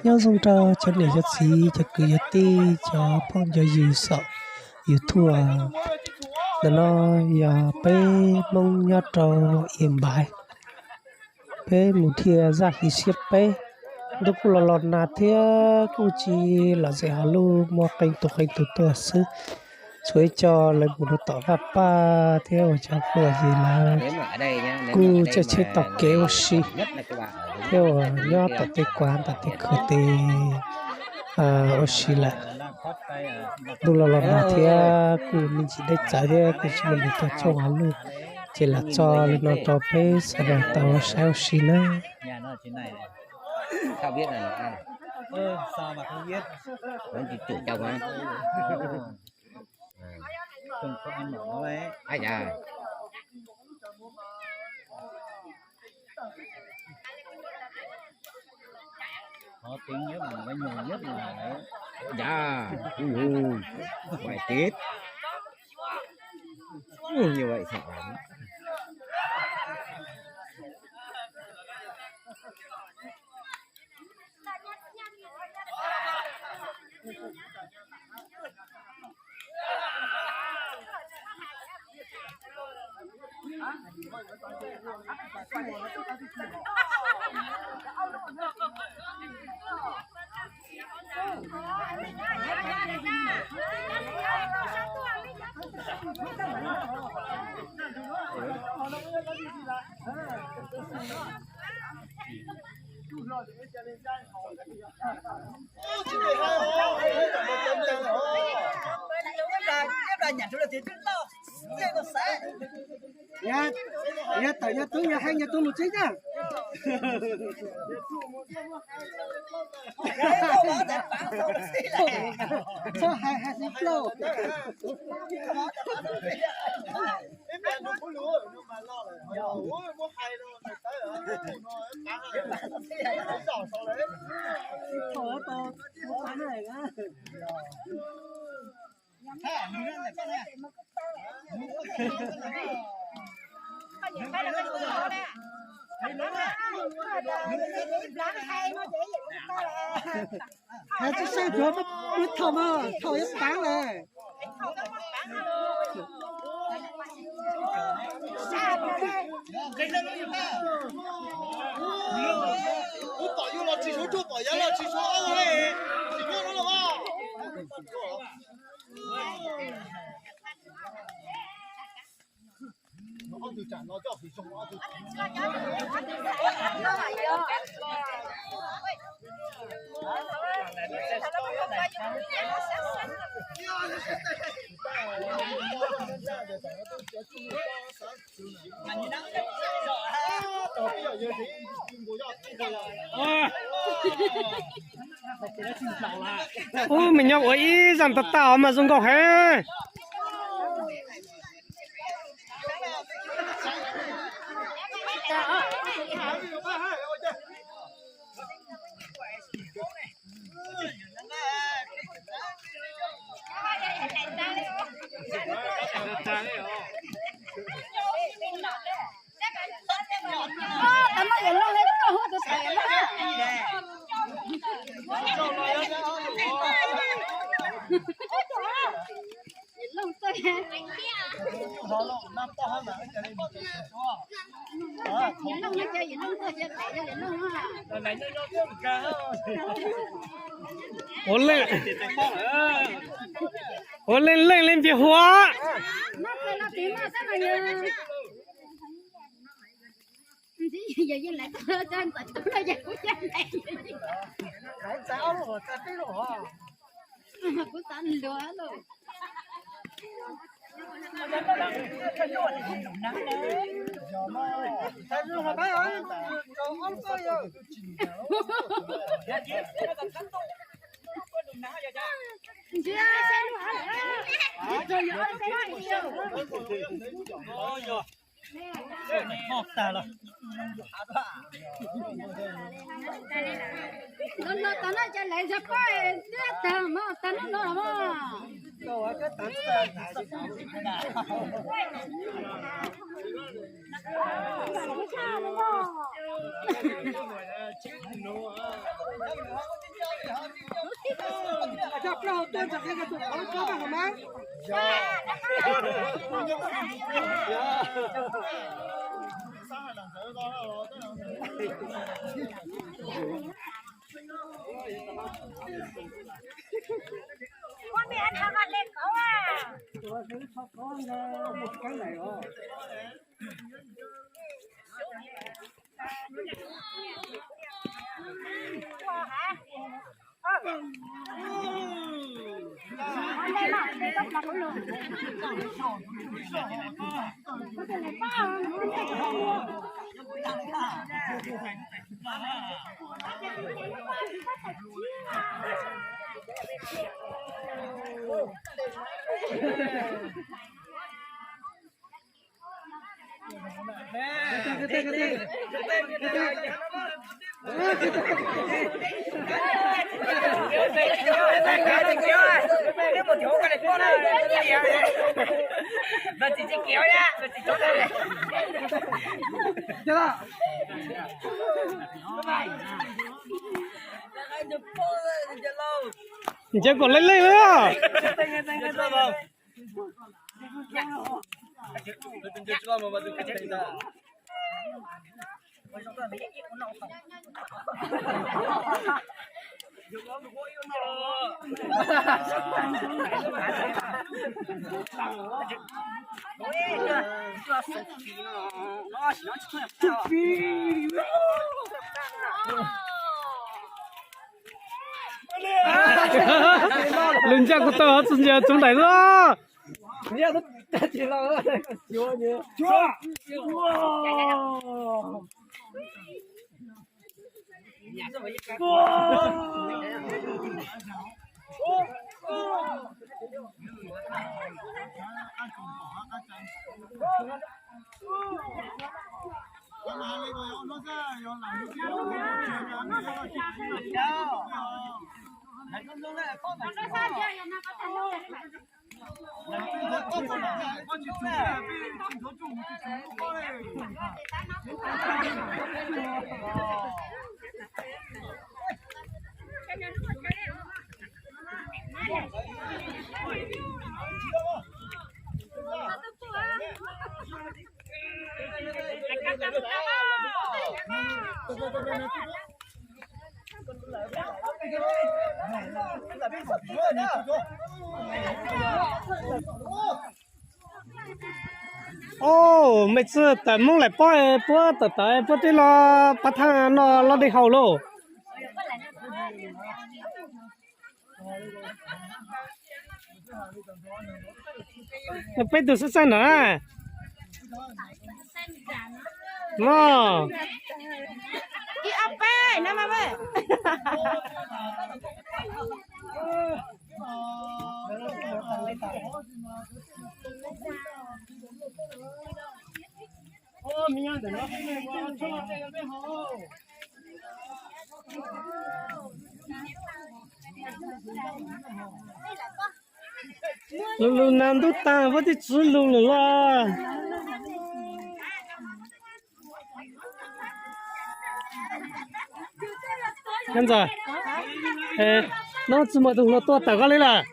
nhớ dùng cho này cho gì cho cười cho ti cho phong cho dư sợ dư thua là nó giờ bé mong nhớ cho yên bài bé một thia ra khi xếp bé lúc lò lò nà thia cũng chỉ là dễ hà lu mua canh tổ sư suối cho lại một tỏ và pa theo cho phở gì là cô cho chơi tàu kéo xí theo nhớ tàu tê quán tàu tê khởi tê ở xí là lúc lò nà thia cô mình chỉ để trả thia cô chỉ mình để cho hà lu chỉ là cho lên nó cho bé sẽ là tàu sao xí nữa sao biết là ăn sao mà không biết vẫn chỉ chủ chồng á không có ăn nó đấy ai da họ tiếng nhất là cái nhiều nhất là đấy da phải tít như vậy sợ lắm nhà tại nhà tôi nhà hai nhà tôi một chiếc nhá cho hai chiếc lô hai chiếc xe chúa mất thầu mà thầu nhất bán này我保佑了，技术做保养了，技术好嘞，技术好了吧？我就站到这会送我就。ôi mình nhóc ấy giảm tạt tảo mà dùng gọc hết ôn lên việc hóa giờ như lại trên tận nó giờ của cha này sao rồi, sao thế rồi? của ta lừa rồi nó tao nói cho lại cho coi tao mà tao nó mà con mẹ ăn thằng ăn lên cậu à ăn lên mà đây tóc là có lửa có thể là Chứ còn lên lên nữa. Lần trước của tớ chúng giờ chúng đẩy ra. Ô, mấy次等梦来播这了，把它那得好喽。那背都是在哪？嘛。đi ấp bé nè mà bé lù nam都大，我得吃路了啦。现在，那怎么都那多大个来了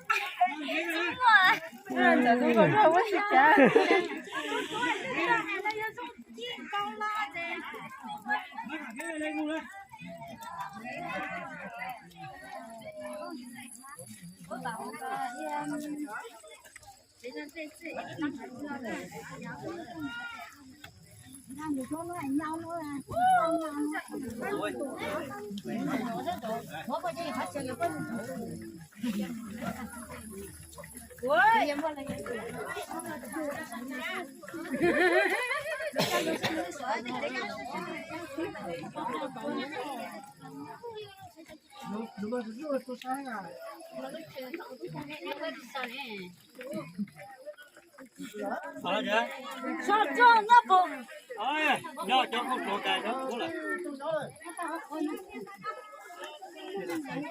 ？sao cho nó bùng ơi nhớ cho không đồ tài đó bố lại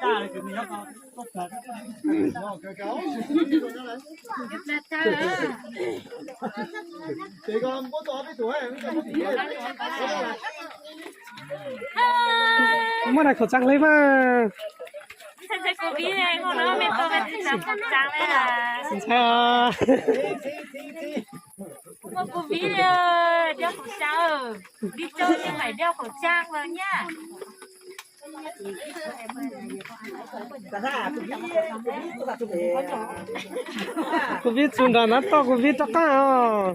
ta thì mình nhớ không tốt thật这个我到底多少？ Mà này khẩu trang lấy mà. Thật sự cô biết này, con nói mẹ tôi bên sáng khẩu trang đấy à. Sao? Mà cô biết đeo khẩu trang đi chơi nhưng phải đeo khẩu trang vào nhá. Cô biết chun ra nó to cô biết chắc à.